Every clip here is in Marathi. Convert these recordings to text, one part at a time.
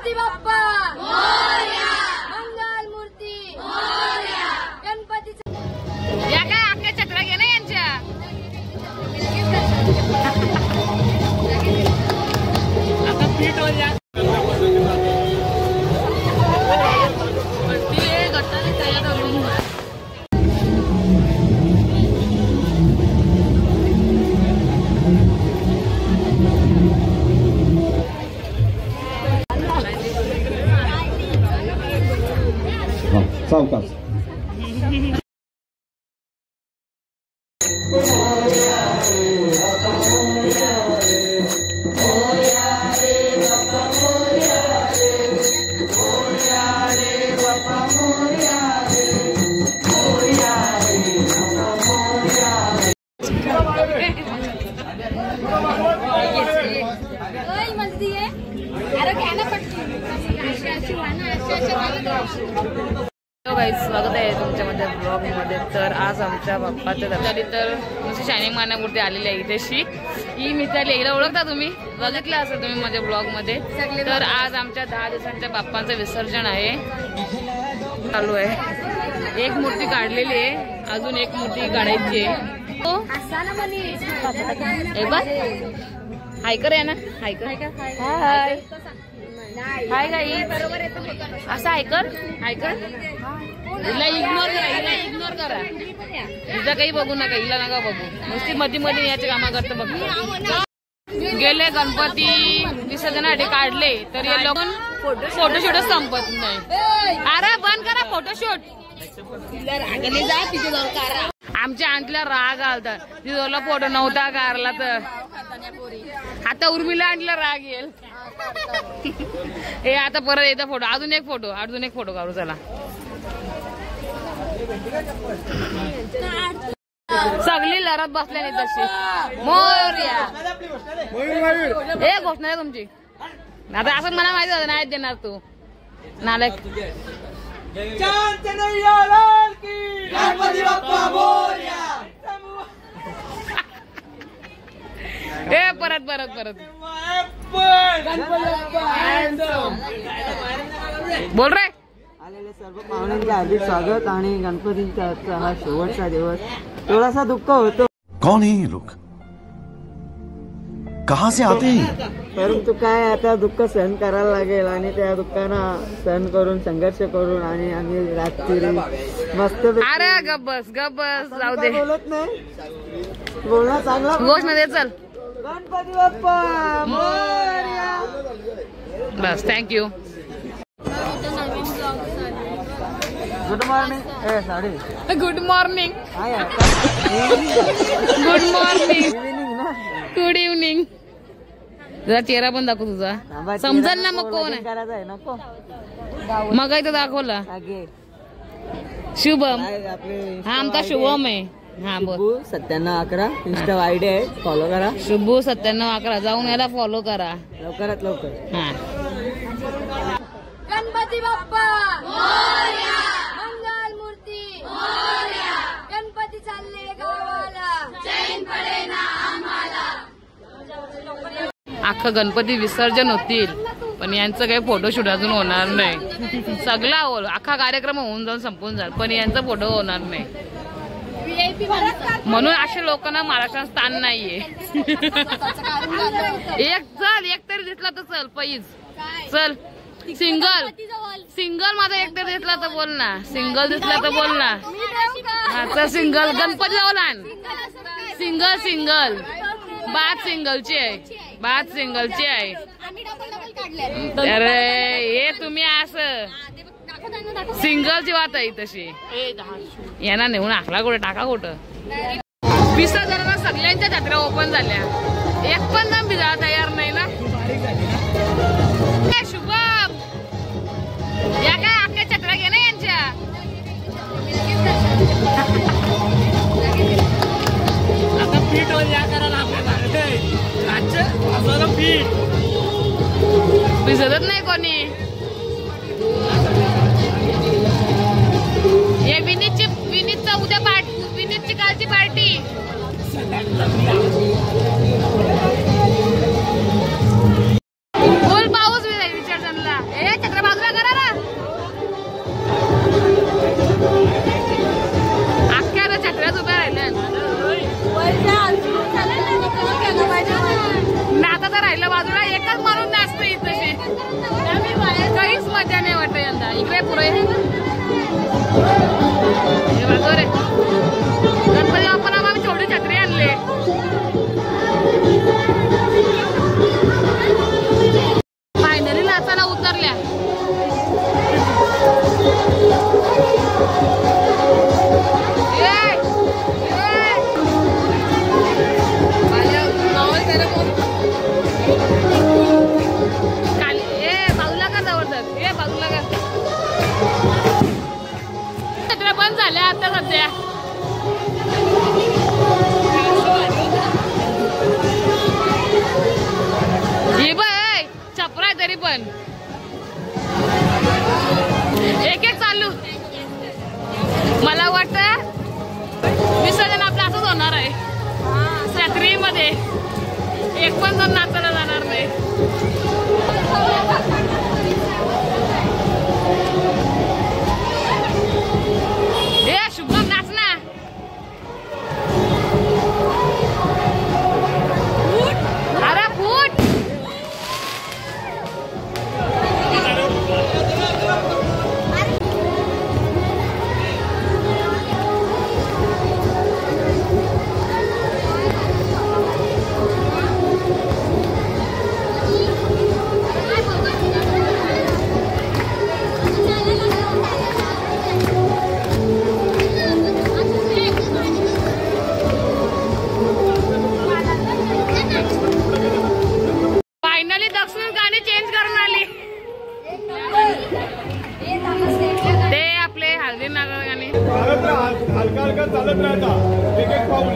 गणपती बाप्पा मोरया, मंगल मूर्ती मोरया, गणपती या काय अख्ख्या छत्र्या घे ना यांच्या आता पीठ हो जा सावकाश स्वागत आहे तुमच्यामध्ये ब्लॉग मध्ये। तर आज आमच्या बाप्पाच्या दर्शनासाठी तर नुसती शायनिंग मानामूर्ती आलेली आहे इथेशी ही मिताली हिला ओळखता तुम्ही बघितलं असेल तुम्ही माझ्या ब्लॉग मध्ये। तर आज आमच्या 10 दिवसांच्या बाप्पांचं विसर्जन आहे चालू आहे। एक मूर्ती काढलेली आहे अजून एक मूर्ती काढायची आहे। हायकर आहे ना हायकर हाय हाय गाईज असं हायकर हायकर हिला इग्नोर करा इग्नोर करा हिला काही बघू नका हिला नका बघू नुसती मध्ये मध्ये याचे कामा करतं बघ। गेले गणपती विसर्जनासाठी काढले तर हे लोक फोटोशूटच संपत नाही। अरे बंद करा फोटोशूट आमच्या आणखीला राग आलता तिला फोटो नव्हता काढला तर आता उर्मिला आणला राग येईल। हे आता परत येता फोटो अजून एक फोटो काढू चला। सगळी लढत बसल्या नाही तशी मोरया हे घोषणा आहे तुमची आता असं मला माहिती होतं नाही देणार तू नालायक। हे परत बोल रे आलेले सर्व पाहुण्यांचे हार्दिक स्वागत आणि गणपतींचा हा शेवटचा दिवस थोडासा दुःख होतो। कौन है ये लोग कहाँ से आते हैं परंतु काय आता दुःख सहन करायला लागेल आणि त्या दुःखांना सहन करून संघर्ष करून आणि आम्ही रात्री मस्त अरे गब्बस जाऊ दे बोलत नाही बोलणं चांगला गोष्ट मध्ये चल गणपती बाप्पा मोरया बस थँक्यू। गुड मॉर्निंग साडी गुड मॉर्निंग गुड इव्हनिंग तुझा चेहरा पण दाखव तुझा समजल ना मग कोण आहे नको मग इथं दाखवला शुभम हा आमचा शुभम आहे। हा बोल 9711 इंस्टा आयडी आहे फॉलो करा शुभू 9711 जाऊन याला फॉलो करा लवकरात लवकर। हा गणपती बाप्पा मोरया, मंगल मूर्ती मोरया, गणपती चालले गावाला चैन पडे ना आम्हाला। अख्खा गणपती विसर्जन होतील पण यांचं काही फोटोशूट अजून होणार नाही। सगळा अख्खा कार्यक्रम होऊन जाऊन संपून जाईल पण यांचा फोटो होणार नाही म्हणून अशा लोकांना महाराष्ट्रात स्थान नाहीये। एक तरी दिसला तर चल पैज चल सिंगल माझा एक तरी दिसला तर बोल ना सिंगल दिसला तर बोल ना आता सिंगल गणपती जाऊ आण सिंगल बात सिंगलची आहे अरे हे तुम्ही असं सिंगलची बात आहे तशी यांना नेऊन आखला कुठे टाका कुठं विसर्जनाला सगळ्यांच्या जत्रा ओपन झाल्या एक पण ना भिजा तयार नाही ना। शुभम या काय अख्ख्या छत्र्या घे ना यांच्या आता पीठ या करायला आपल्याला पीठ भिजतच नाही कोणी। हे विनीतचा उद्या विनीतची कालची पार्टी फुल पाऊस विसर्जनला मजा नाही वाटत यंदा. इकडे पुरे रे गणपती बाप्पाला आम्ही छोटी छत्री आणले. फायनली नाचायला उतरल्या. बाजूला का जबरदस्त हे बाजूला का छत्र्या बंद झाल्या आता सध्या. ही बाय छपरा आहे तरी पण एक एक चालू. मला वाटतं विसर्जन आपलं असंच होणार आहे. छत्रीमध्ये एक पण जण नाचायला जाणार नाही. ए शुभम नाच ना. अरे फूट हलका हलका चालत राहता. एक एक पाऊल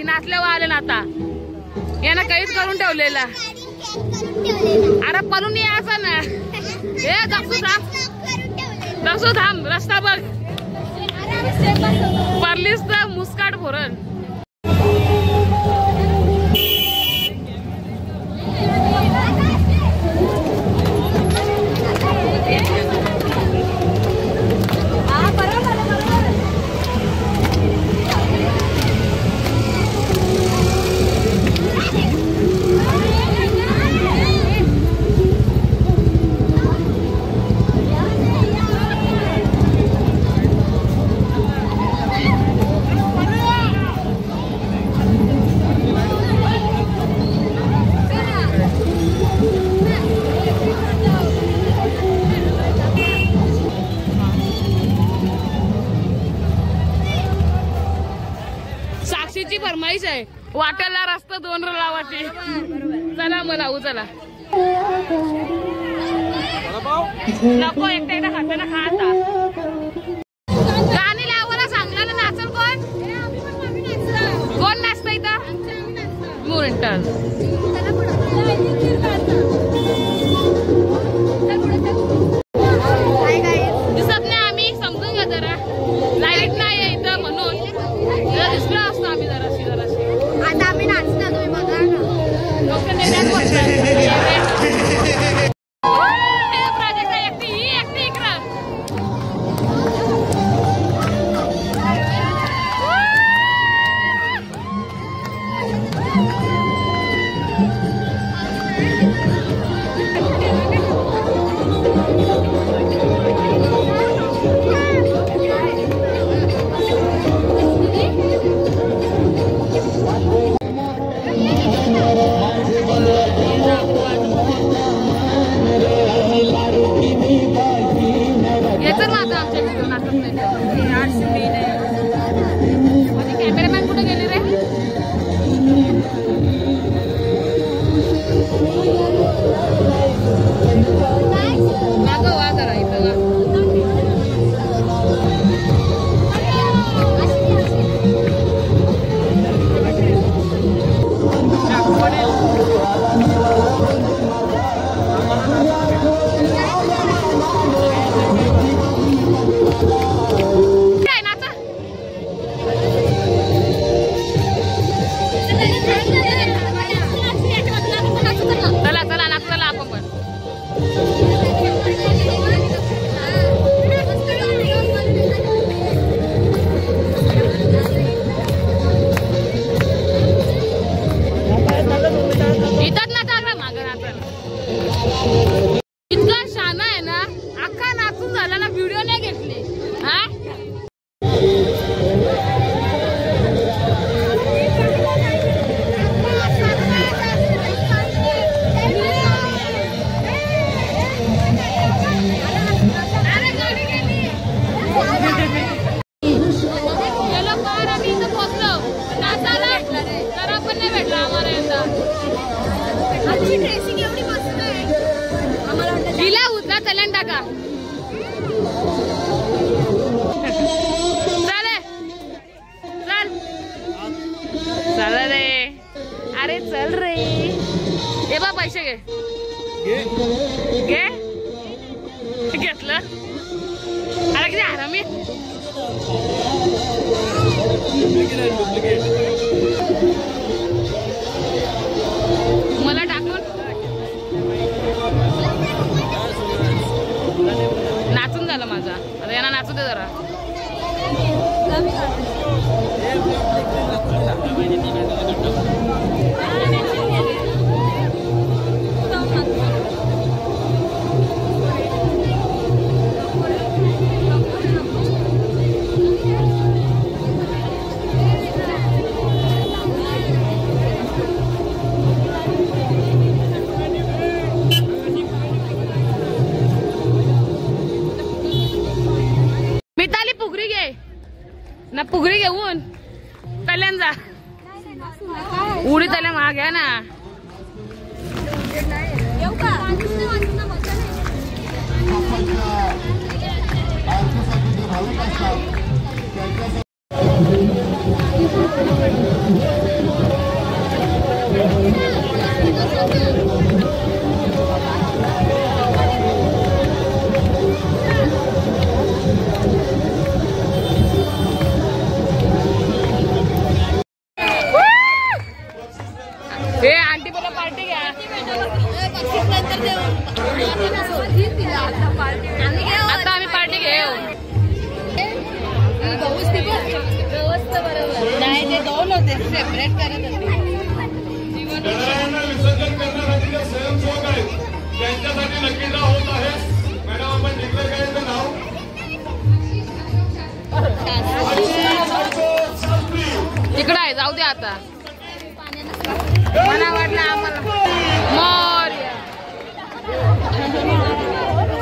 नाचल्यावर आले ना आता यांना काहीच करून ठेवलेला. अरे पळून यायचं ना. हे दक्षू थांब रस्ता बघ. परलीस तर मुस्काट फोरण. काहीच आहे वाटेला रस्ता 2 लावाटे चला मला चला नको एकटा खाताना खा आता गाणी लावायला सांगला ना नाचल कोण नाचतं इथं मुरंटल दिसत नाही आम्ही समजून घ्या जरा लाईट नाही आहे इथं म्हणून दिसलो असतो आम्ही जराशी आता आम्ही नाचता तुम्ही बघा ना लोक कॅमेरामॅन कुठे गेले रे जरा इथं इतका शाना आहे ना अख्खा नाचून झाला ना व्हिडिओ नाही घेतले हा हिला उतरा चलन टाका चल रे अरे चल रे हे बा पैसे घे घेतलं अरे किती आरामी मला टाकून नाचून झालं माझा आता यांना नाचू दे जरा ना पुगरी घेऊन तल्यान जा उडी तल्या माग्या ना आंटी बोला पार्टी घ्या आता आम्ही पार्टी घेऊ नाही ते दोन होते सेपरेट करत होते विसर्जन करण्यासाठी स्वयंसेवक आहेत त्यांच्यासाठी नक्की नाव होत आहे मॅडम आपण डिक्लेअर करायचं नाव इकडं आहे जाऊ दे आता मला वाटलं आम्हाला मोर्या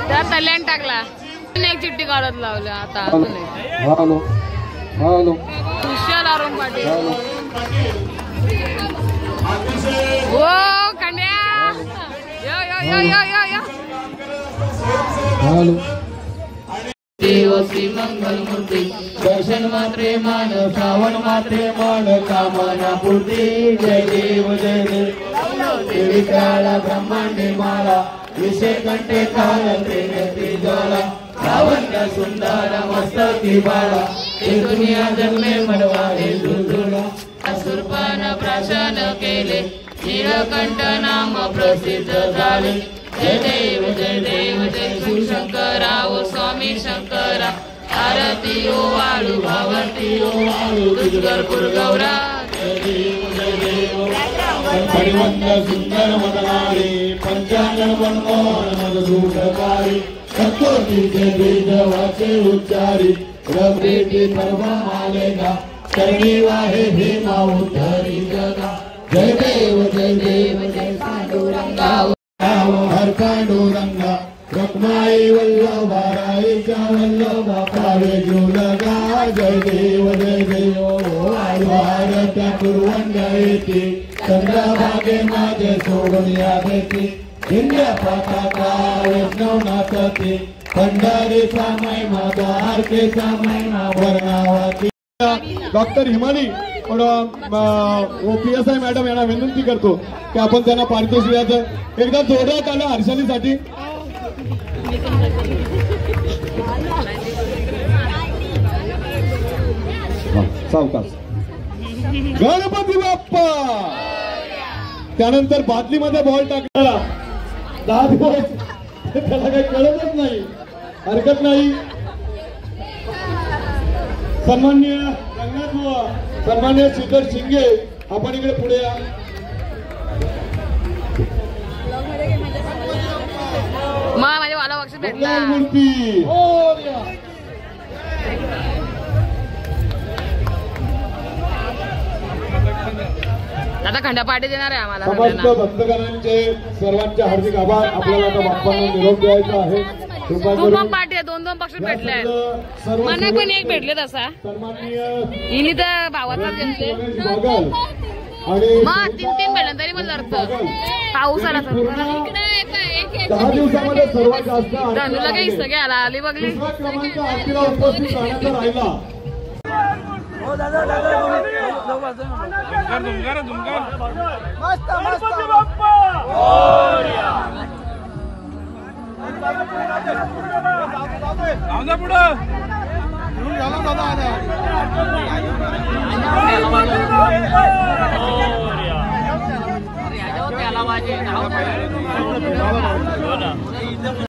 त्या तल्यान टाकला एक चिठ्ठी काढत लावल्या आता अजून हॅलो कुशल अरुण पाटील अतिशय ओ खंड्या यो यो यो यो यो यो देव श्री मंगल मूर्ती दर्शन मात्रे मान श्रावण मात्रे मान कामना पूर्ती जय देव जय देव देवी काला ब्रह्मांडे माला विषय कंठे काल प्रेरती ज्वाला रावण सुंदर मस्तकी बाळा हे दुनिया जन्मे मनवारे झुंझुला असुरपान प्राशन केले नीलकंठ नाम प्रसिद्ध झाले जय देव जय शिवशंकरा ओ स्वामी शंकरा आरती ओ वाळू भावती ओ वाळू दुर्गरपूर गौरा जय देव परिवंद सुंदर मदनारी पंचांगण मनमोहन मधुसूदकारी संतोषीचे बीज वाचे उच्चारी रबेटी परवा मालेगा करणी वाहे भीमा उद्धरी जगा जय देव जय पांडुरंगा हर पांडुरंगा रखमाई वल्लभा राईचा वल्लभा पावे जुलगा जय देव भारत्या कुर्वंड्या येते चंद्रभागे माझे सोडून या देते इंद्र पताका वैष्णवनाथते पंढरीचा महिमा द्वारकेचा महिमा वर्णावाती डॉक्टर हिमानी PSI मॅडम यांना विनंती करतो की आपण त्यांना पारितोषिकाचं एकदा जोरदार आलं हर्षालीसाठी. सावकाश गणपती बाप्पा. त्यानंतर बादलीमध्ये बॉल टाकला 10 दिवस त्याला काही कळतच नाही, हरकत नाही. सन्माननीय रंगनाथ बुवा, सन्माननीय श्रीधर शिंगे आपण इकडे पुढे या. माझ्या वाला बक्षीस भेटला मूर्ती आता खंडा पार्टी देणार आहे आम्हाला समस्त भक्तगणांचे सर्वांचे हार्दिक आभार. आपल्याला आता बाप्पांना निरोप द्यायचा आहे. दोन पार्टी आहे, 2-2 बक्षीस भेटले. मला पण एक भेटले तसा इनी तर भावाचाच घेतले मग 3-3 भेटले तरी मला अर्थ पाऊस आला 10 दिवसामध्ये सर्वात जास्त धनुला काही सगळे आला आली बघली क्रमांक आरतीला उपस्थित राहण्याचा राहिला. पुढं